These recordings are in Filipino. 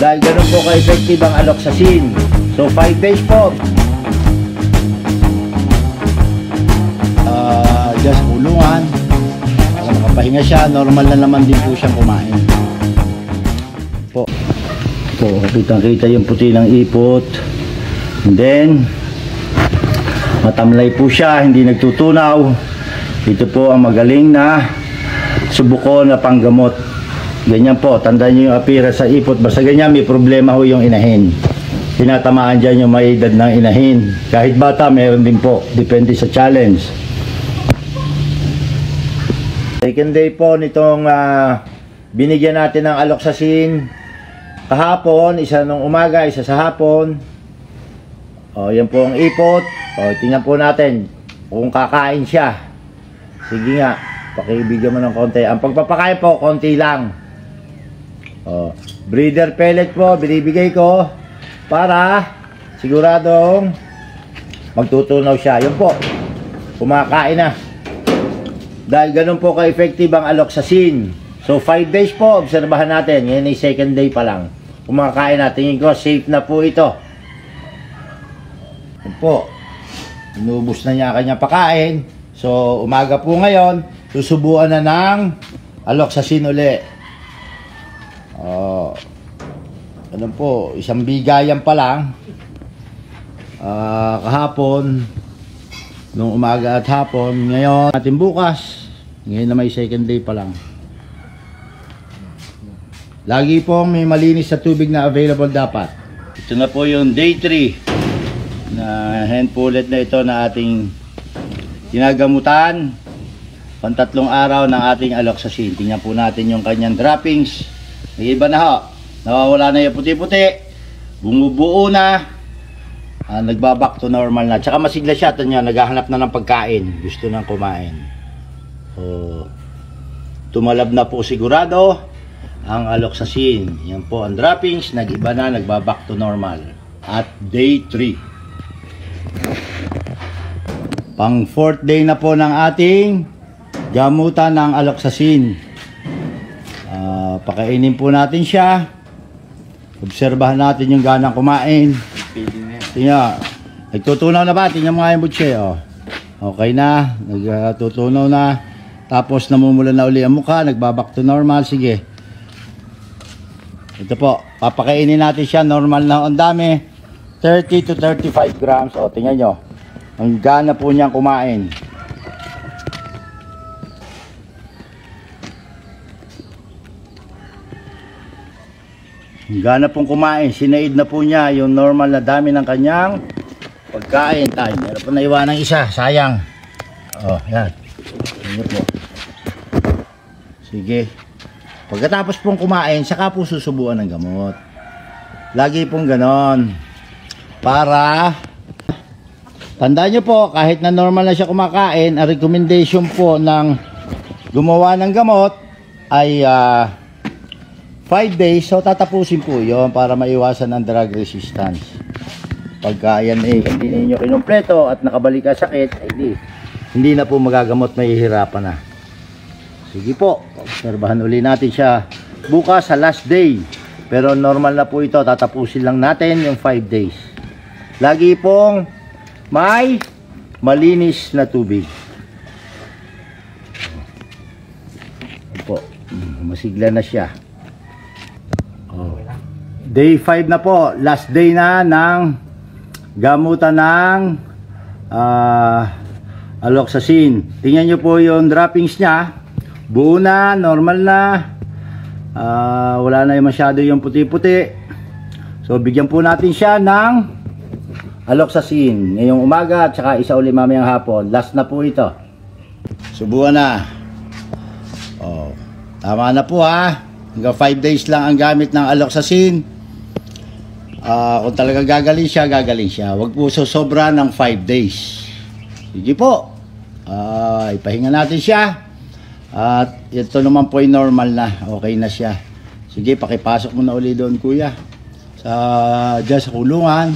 Dahil ganun po ka-effective ang aloxacin. So 5 days po. Just kulungan para makapahinga siya. Normal na naman din po siyang kumain po. So kitang-kita yung puti ng ipot. And then matamlay po siya, hindi nagtutunaw. Ito po ang magaling na subuko na panggamot. Ganyan po, tandaan nyo yung appearance sa ipot. Basta ganyan, may problema ho yung inahin. Tinatamaan dyan yung may edad ng inahin. Kahit bata, meron din po. Depende sa challenge. Second day po nitong binigyan natin ng aloxacin. Kahapon, isa nung umaga, isa sa hapon. O, yan po ang ipot. O, tingnan po natin kung kakain siya. Sige nga, pakibigyan mo ng konti. Ang pagpapakain po, konti lang. O, breeder pellet po, binibigay ko para siguradong magtutunaw siya. Yun po, kumakain na. Dahil ganun po ka-effective ang aloxacin. So 5 days po, obserbahan natin. Ngayon ay second day pa lang. Kumakain na, tingin ko safe na po ito. Yun po, inubos na niya kanyang pakain. So umaga po ngayon, susubuan na ng aloxacin uli. Ano po, isang bigayan pa lang. Kahapon, nung umaga at hapon. Ngayon natin bukas. Ngayon na may second day pa lang. Lagi pong may malinis sa tubig na available dapat. Ito na po yung day 3 na hand pullet na ito na ating ginagamutan. Pantatlong araw ng ating aloxacin. Tingnan po natin yung kanyang droppings. May iba na ho. Nawawala na yung puti-puti. Bumubuo na. Nagbaback to normal na. Tsaka masigla siya. Tanya, naghahanap na ng pagkain. Gusto nang kumain. Tumalab na po sigurado ang aloxacin. Yan po ang droppings. Nag-iba na. Nagbaback to normal. At day 3. Pang 4th day na po ng ating gamutan ng aloxacin. Pakainin po natin siya. Obserbahan natin yung ganang kumain. Tingnan, nagtutunaw na ba? Tingnan mo nga yung butse. Okay na, nagtutunaw na. Tapos namumula na uli ang mukha, nagbaback to normal. Sige. Ito po, papakainin natin siya. Normal na ang dami. 30 to 35 grams. Tingnan nyo. Ang gana po niyang kumain. Gana pong kumain, sinaid na po niya yung normal na dami ng kanyang pagkain. Meron po naiwan ng isa, sayang. Yan. Yan po. Sige. Pagkatapos pong kumain, saka po susubuan ng gamot. Lagi pong ganon. Para tandaan nyo po, kahit na normal na siya kumakain, ang recommendation po ng gumawa ng gamot ay 5 days, so tatapusin po yon para maiwasan ang drug resistance. Pagka yan hindi ninyo kinumpleto at nakabalik ka sakit, hindi na po magagamot, mahihirapan na. Sige po, obserbahan uli natin siya bukas sa last day. Pero normal na po ito, tatapusin lang natin yung 5 days. Lagi pong may malinis na tubig. Po, masigla na siya. Day 5 na po, last day na ng gamutan ng aloxacin. Tingnan nyo po yung droppings niya. Buo na, normal na. Wala na yung masyado yung puti-puti. So bigyan po natin siya ng aloxacin ngayong umaga at saka isa uli mamayang hapon. Last na po ito. Subuan na. Tama na po ha. Hanggang 5 days lang ang gamit ng aloxacin. Kung talaga gagaling siya, huwag po sobra ng 5 days. Sige po, ipahinga natin siya. At ito naman po ay normal na, okay na siya. Sige, pakipasok mo na uli doon kuya dyan sa kulungan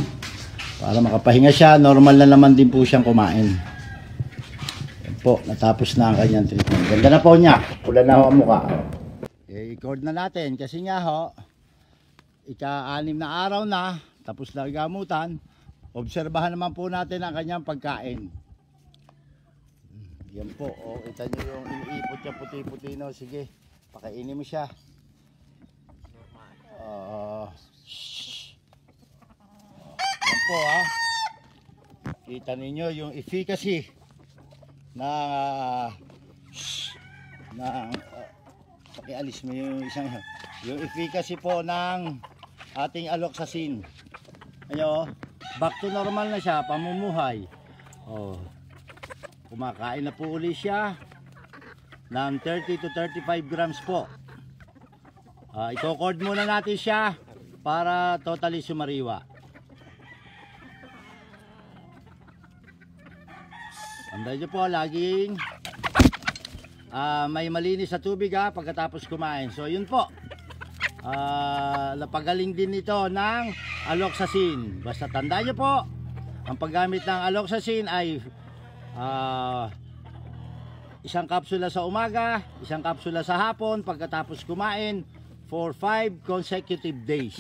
para makapahinga siya. Normal na naman din po siyang kumain. Yan po, natapos na ang kanyang treatment. Ganda na po niya, pula na ho ang mukha. I-record na natin kasi nga ho, ika-6 na araw na, tapos na gamutan, obserbahan naman po natin ang kanyang pagkain. Yan po, oh, kita nyo yung iniipot niya puti-puti, no? Sige, pakainin mo siya. Yan po, ha. Kita ninyo yung efficacy pakialis mo yung isang, yung efficacy po ng ating aloxacin. Ayo, back to normal na siya, pamumuhay. Oh. Kumakain na po uli siya ng 30 to 35 grams po. I-cord muna natin siya para totally sumariwa. Tandaan nyo po, laging may malinis sa tubig pagkatapos kumain. So yun po, napagaling din ito ng aloxacin. Basta tandaan nyo po, ang paggamit ng aloxacin ay isang kapsula sa umaga, isang kapsula sa hapon pagkatapos kumain for 5 consecutive days.